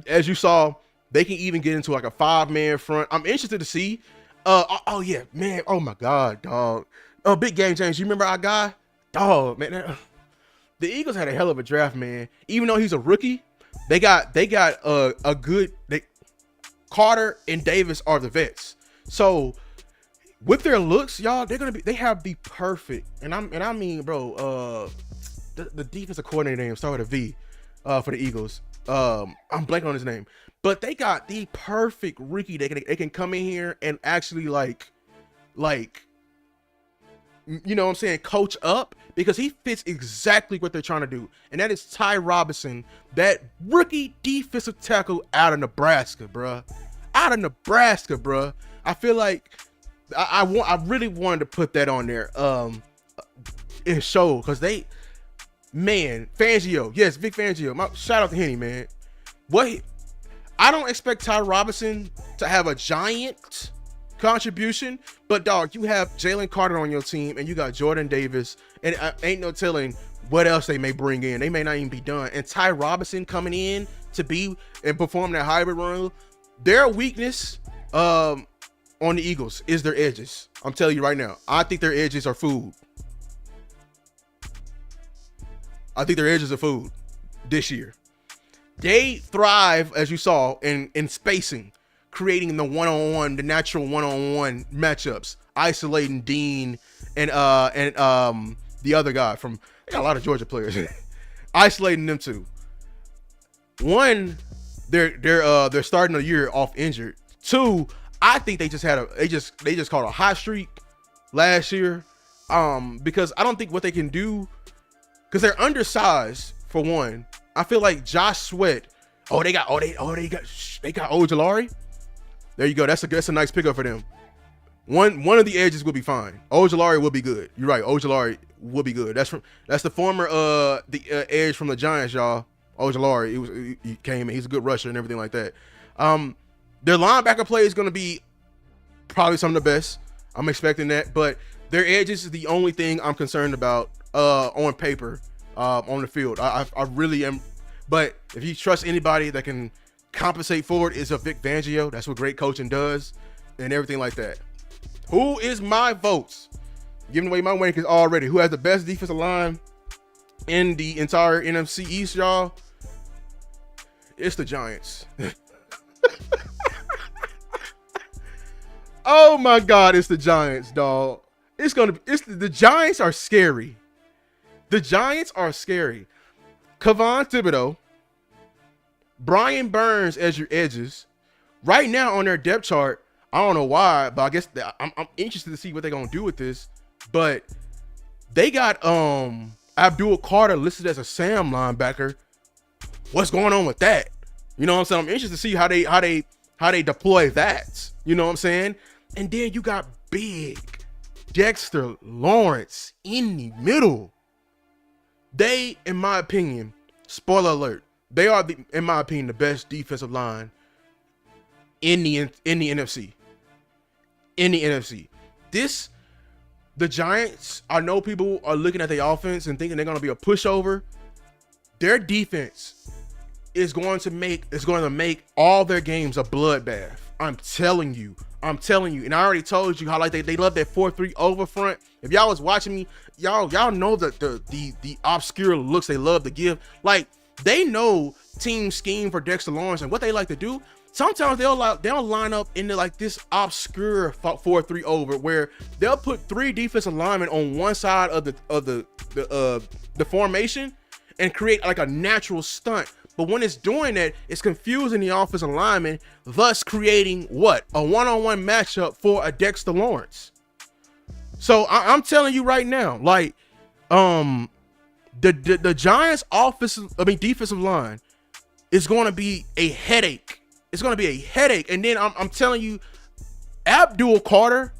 As you saw, they can even get into like a 5-man front. I'm interested to see. Oh yeah, man. Oh my God, dog. Oh, big game change. You remember our guy? Dog, man. The Eagles had a hell of a draft, man. Even though he's a rookie, they got a good. Carter and Davis are the vets. So with their looks, y'all, they have the perfect. And I mean, bro, the defensive coordinator name start with a V, for the Eagles. I'm blanking on his name, but they got the perfect rookie. They can come in here and actually like, you know what I'm saying, coach up, because he fits exactly what they're trying to do. And that is Ty Robinson, that rookie defensive tackle out of Nebraska, bruh. I feel like I really wanted to put that on there in show, because Fangio, yes, Vic Fangio. Shout out to Henny, man. I don't expect Ty Robinson to have a giant contribution, but dog, you have Jalen Carter on your team, and you got Jordan Davis, and ain't no telling what else they may bring in. They may not even be done. And Ty Robinson coming in to be and perform that hybrid role. Their weakness on the Eagles is their edges. I'm telling you right now, I think their edges are food. This year. They thrive, as you saw, in spacing, creating the one-on-one, the natural one-on-one matchups, isolating Dean and the other guy they got a lot of Georgia players, isolating them two. One, they're starting the year off injured. Two, I think they just caught a hot streak last year, because I don't think what they can do, because they're undersized for one. I feel like Josh Sweat. They got Ojulari. There you go. That's a nice pickup for them. One of the edges will be fine. Ojulari will be good. You're right. Ojulari will be good. That's the former edge from the Giants, y'all. Ojulari. He came in. He's a good rusher and everything like that. Their linebacker play is going to be probably some of the best. I'm expecting that, but their edges is the only thing I'm concerned about on paper, on the field. I really am. But if you trust anybody that can compensate for it, is a Vic Fangio. That's what great coaching does, and everything like that. Who is my votes? Giving away my rankings already. Who has the best defensive line in the entire NFC East, y'all? It's the Giants. Oh my God, it's the Giants, dog. The Giants are scary. Kayvon Thibodeau, Brian Burns as your edges. Right now on their depth chart, I don't know why, but I guess I'm interested to see what they're gonna do with this. But they got Abdul Carter listed as a Sam linebacker. What's going on with that? You know what I'm saying? I'm interested to see how they deploy that. You know what I'm saying? And then you got big Dexter Lawrence in the middle. They, in my opinion, spoiler alert, they are in my opinion, the best defensive line in the NFC. In the NFC. The Giants, I know people are looking at the offense and thinking they're going to be a pushover. Their defense is going to make all their games a bloodbath. I'm telling you. And I already told you how like they love that 4-3 over front. If y'all was watching me, y'all know that the obscure looks they love to give. Like, they know team scheme for Dexter Lawrence and what they like to do. Sometimes they'll line up into like this obscure 4-3 over where they'll put 3 defensive linemen on one side of the formation and create like a natural stunt. But when it's doing that, it's confusing the offensive lineman, thus creating what? A one-on-one matchup for a Dexter Lawrence. So I'm telling you right now, like, The Giants' defensive line is going to be a headache. It's going to be a headache. And then I'm telling you, Abdul Carter,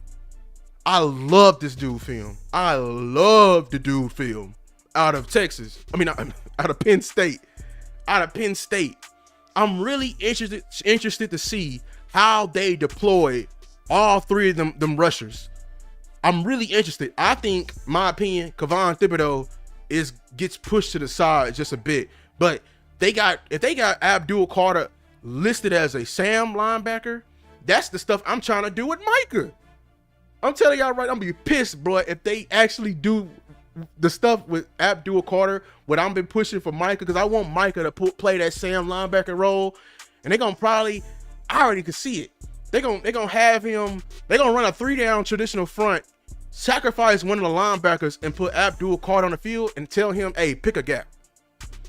I love this dude film. I love the dude film out of Texas. Out of Penn State. I'm really interested to see how they deploy all three of them rushers. I'm really interested. I think, my opinion, Kevon Thibodeau gets pushed to the side just a bit. But if they got Abdul Carter listed as a Sam linebacker, that's the stuff I'm trying to do with Micah. I'm telling y'all right, I'm gonna be pissed, bro, if they actually do the stuff with Abdul Carter, what I've been pushing for Micah, because I want Micah to play that Sam linebacker role, and they're gonna probably, I already can see it. They're gonna have him, they're gonna run a 3-down traditional front, sacrifice one of the linebackers, and put Abdul Carter on the field and tell him, hey, pick a gap.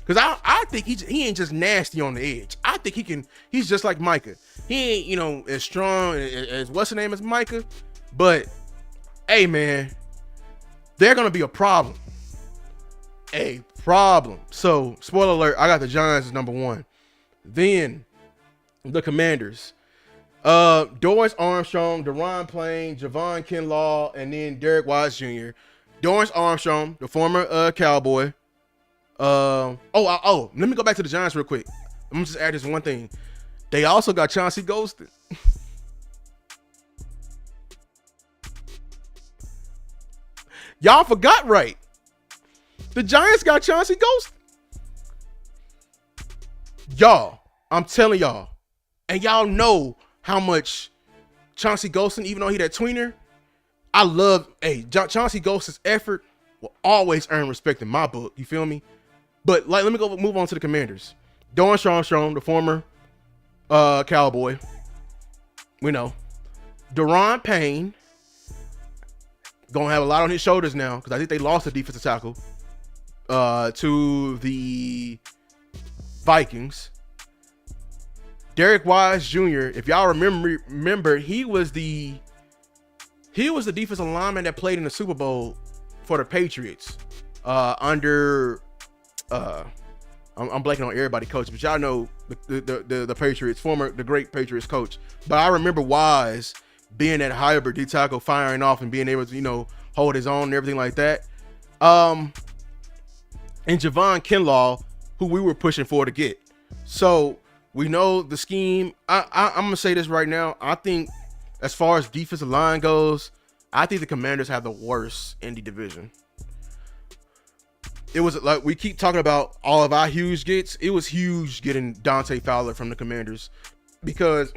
Because I think he ain't just nasty on the edge. I think he's just like Micah. He ain't, as strong as what's the name as Micah, but hey, man, they're gonna be a problem. A problem. So, spoiler alert, I got the Giants as number 1. Then the Commanders. Dorrance Armstrong, Deron Payne, Javon Kinlaw, and then Derek Wise Jr. Dorrance Armstrong, the former Cowboy. Let me go back to the Giants real quick. I'm gonna just add this one thing. They also got Chauncey Golston. Y'all forgot, right? The Giants got Chauncey Golston. Y'all, I'm telling y'all, and y'all know how much Chauncey Golston, even though he that tweener, I love, Chauncey Golston's effort will always earn respect in my book. You feel me? But let me move on to the Commanders. Dorrance Armstrong, the former Cowboy. We know. Deron Payne gonna have a lot on his shoulders now, because I think they lost the defensive tackle to the Vikings. Derek Wise Jr., if y'all remember, he was the defensive lineman that played in the Super Bowl for the Patriots under I'm blanking on everybody coach, but y'all know the Patriots, the great Patriots coach. But I remember Wise being that hybrid D tackle, firing off and being able to, hold his own and everything like that. And Javon Kinlaw, who we were pushing for to get. So we know the scheme. I'm gonna say this right now. I think as far as defensive line goes, I think the Commanders have the worst in the division. It was like we keep talking about all of our huge gets. It was huge getting Dante Fowler from the Commanders, because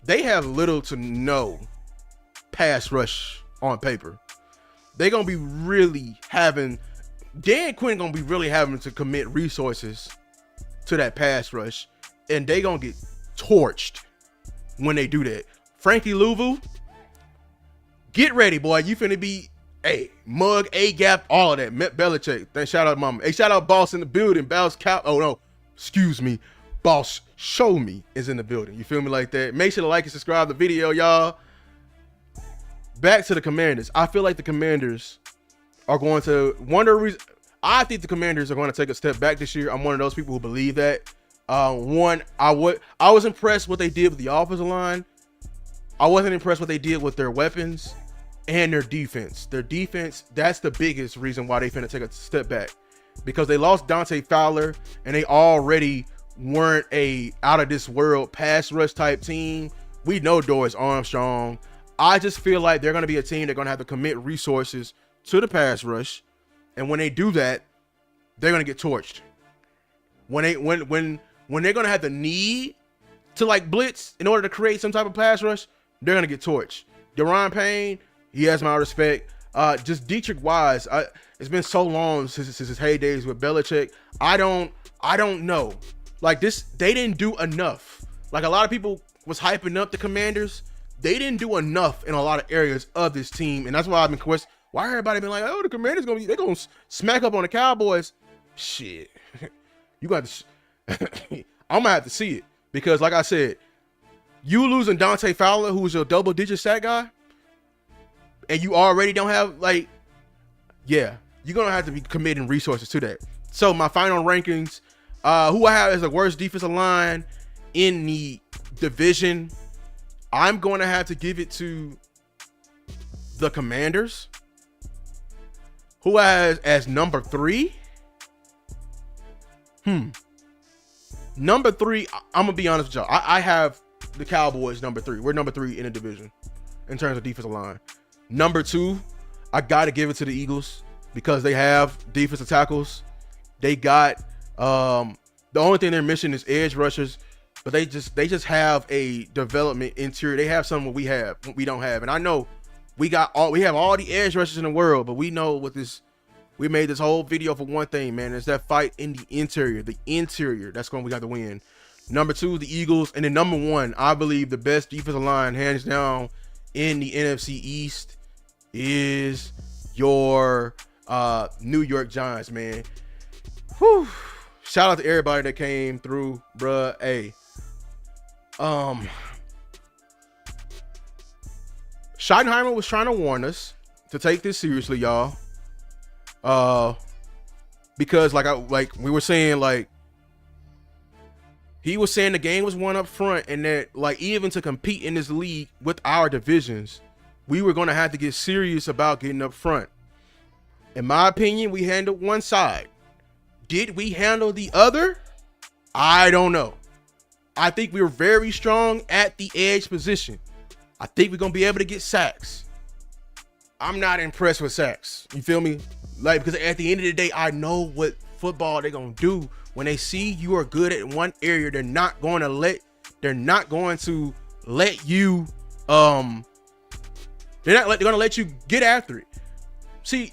they have little to no pass rush on paper. They're going to be really having, Dan Quinn going to be really having to commit resources to that pass rush, and they going to get torched when they do that. Frankie Louvu, get ready, boy. You finna be mug, A-gap, all of that. Met Belichick. Thanks, shout out mama. Hey, shout out Boss in the building. Boss Show Me is in the building. You feel me like that? Make sure to like and subscribe to the video, y'all. Back to the Commanders. I feel like the Commanders are going to, I think the Commanders are going to take a step back this year. I'm one of those people who believe that. I was impressed what they did with the offensive line. I wasn't impressed what they did with their weapons and their defense. Their defense, that's the biggest reason why they finna take a step back, because they lost Dante Fowler and they already weren't a out of this world pass rush type team. We know Dorrance Armstrong. I just feel like they're going to be a team that's going to have to commit resources to the pass rush, and when they do that, they're going to get torched. When they're going to have the need to like blitz in order to create some type of pass rush, they're going to get torched. Deron Payne, he has my respect. Just Dietrich Wise, it's been so long since his heydays with Belichick. I don't know. Like this, they didn't do enough. Like a lot of people was hyping up the Commanders. They didn't do enough in a lot of areas of this team, and that's why I've been questioning. Why everybody been like, oh, the Commanders they're gonna smack up on the Cowboys? Shit, you got to. I'm gonna have to see it, because, like I said, you losing Dante Fowler, who's your double-digit sack guy, and you already don't have you're gonna have to be committing resources to that. So my final rankings, who I have as the worst defensive line in the division, I'm going to have to give it to the Commanders, who has as number 3. Number 3, I'm gonna be honest with y'all. I have the Cowboys number 3. We're number 3 in the division in terms of defensive line. Number 2, I gotta give it to the Eagles because they have defensive tackles. They got the only thing they're missing is edge rushers, but they just have a development interior. They have something we don't have. And I know we have all the edge rushers in the world, but we know what this. We made this whole video for one thing, man. It's that fight in the interior. The interior. That's when we got to win. Number 2, the Eagles. And then number 1, I believe the best defensive line, hands down, in the NFC East is your New York Giants, man. Whew. Shout out to everybody that came through, bruh. Hey. Schottenheimer was trying to warn us to take this seriously, y'all. Because like we were saying, like he was saying the game was won up front, and that like even to compete in this league with our divisions, we were going to have to get serious about getting up front. In my opinion, we handled one side. Did we handle the other? I don't know. I think we were very strong at the edge position. I think we're going to be able to get sacks. I'm not impressed with sacks. You feel me? Like, because at the end of the day, I know what football they're going to do. When they see you are good at one area, they're not going to let you, they're going to let you get after it. See,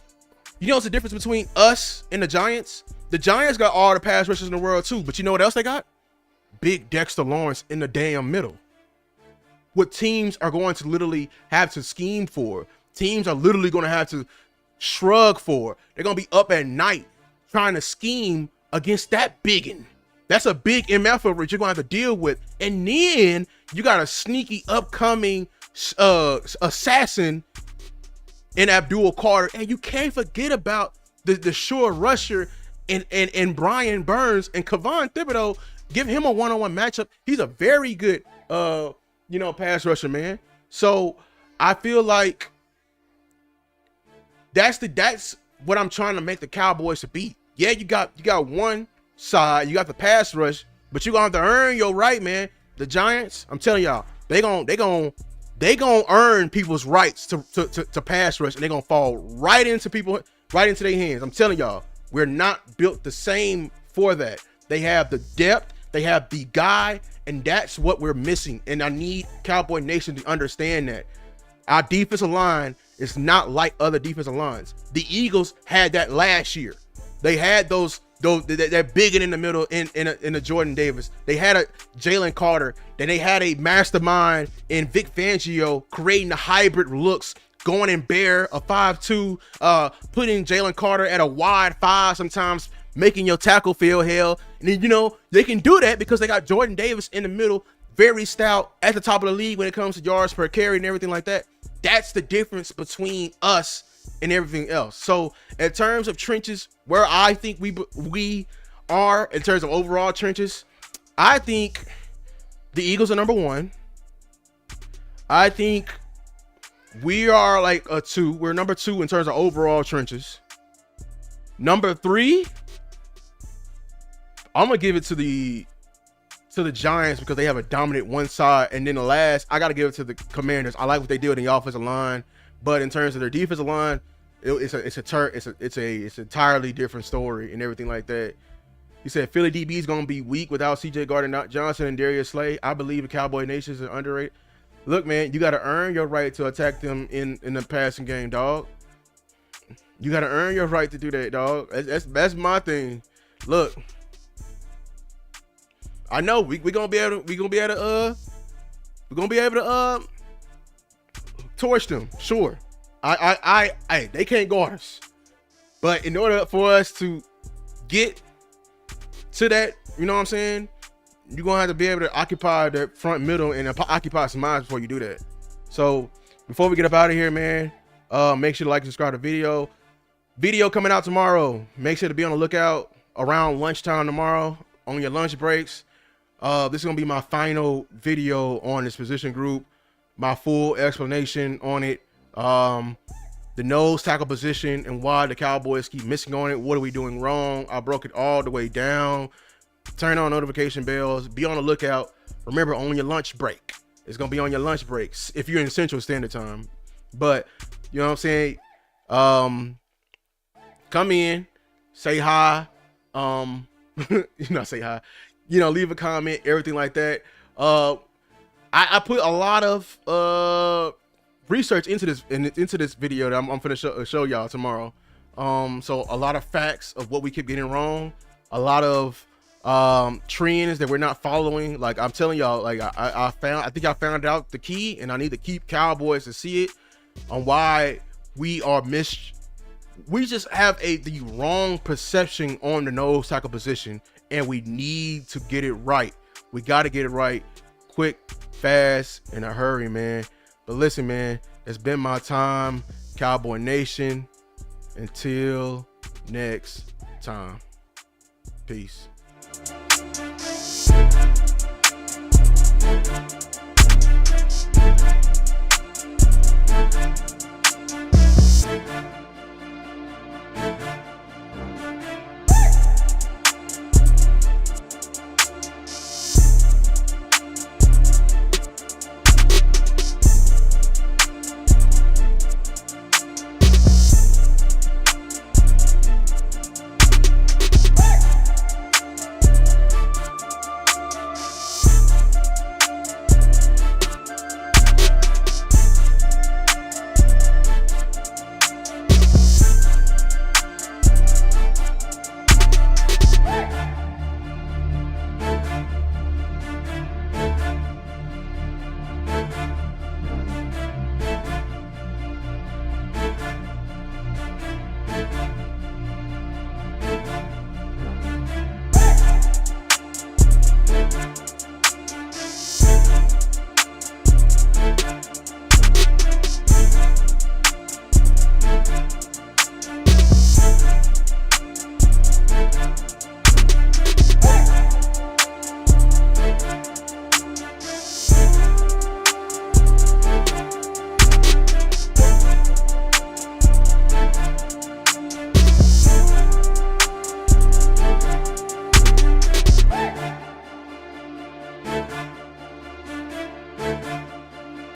you know what's the difference between us and the Giants? The Giants got all the pass rushers in the world too, but you know what else they got? Big Dexter Lawrence in the damn middle. What teams are going to literally have to scheme for. Teams are literally going to have to shrug for. They're going to be up at night trying to scheme against that biggin. That's a big MF over it you're going to have to deal with. And then you got a sneaky upcoming assassin in Abdul Carter. And you can't forget about the sure rusher and Brian Burns and Kevon Thibodeau. Give him a one-on-one matchup. He's a very good pass rusher, man. So I feel like that's what I'm trying to make the Cowboys to beat. Yeah, you got one side, you got the pass rush, but you're gonna have to earn your right, man. The Giants, I'm telling y'all, they gonna earn people's rights to pass rush, and they're gonna fall right into their hands. I'm telling y'all, we're not built the same for that. They have the depth, they have the guy, and that's what we're missing. And I need Cowboy Nation to understand that. Our defensive line is not like other defensive lines. The Eagles had that last year. They had that big in the middle in a Jordan Davis. They had a Jalen Carter. Then they had a mastermind in Vic Fangio creating the hybrid looks, going in bare a 5'2", putting Jalen Carter at a wide 5 sometimes, making your tackle feel hell. And then, they can do that because they got Jordan Davis in the middle, very stout, at the top of the league when it comes to yards per carry and everything like that. That's the difference between us and everything else. So in terms of trenches, where I think we are in terms of overall trenches, I think the Eagles are number 1. I think we are like a 2. We're number 2 in terms of overall trenches. Number 3, I'm gonna give it to the Giants because they have a dominant one side, and then the last, I gotta give it to the Commanders. I like what they do in the offensive line, but in terms of their defensive line, it's an entirely different story and everything like that. He said Philly DB is gonna be weak without C.J. Gardner-Johnson and Darius Slay. I believe the Cowboy Nation is underrated. Look, man, you gotta earn your right to attack them in the passing game, dog. You gotta earn your right to do that, dog. That's my thing. Look, I know we're gonna be able to torch them. Sure, they can't guard us, but in order for us to get to that, you know what I'm saying, you're gonna have to be able to occupy the front middle and occupy some minds before you do that. So before we get up out of here, man, make sure to like and subscribe to the video. Video coming out tomorrow. Make sure to be on the lookout around lunchtime tomorrow on your lunch breaks. This is going to be my final video on this position group. My full explanation on it. The nose tackle position and why the Cowboys keep missing on it. What are we doing wrong? I broke it all the way down. Turn on notification bells. Be on the lookout. Remember, on your lunch break. It's going to be on your lunch breaks if you're in Central Standard Time. But, you know what I'm saying? Come in, say hi. Say hi. Leave a comment, everything like that. I put a lot of research into this video that I'm gonna show y'all tomorrow. So a lot of facts of what we keep getting wrong, a lot of trends that we're not following. Like I'm telling y'all, like I think I found out the key, and I need to keep Cowboys to see it on why we just have the wrong perception on the nose tackle position, and we need to get it right. We got to get it right quick, fast, in a hurry, man. But listen, man, it's been my time, Cowboy Nation. Until next time, peace.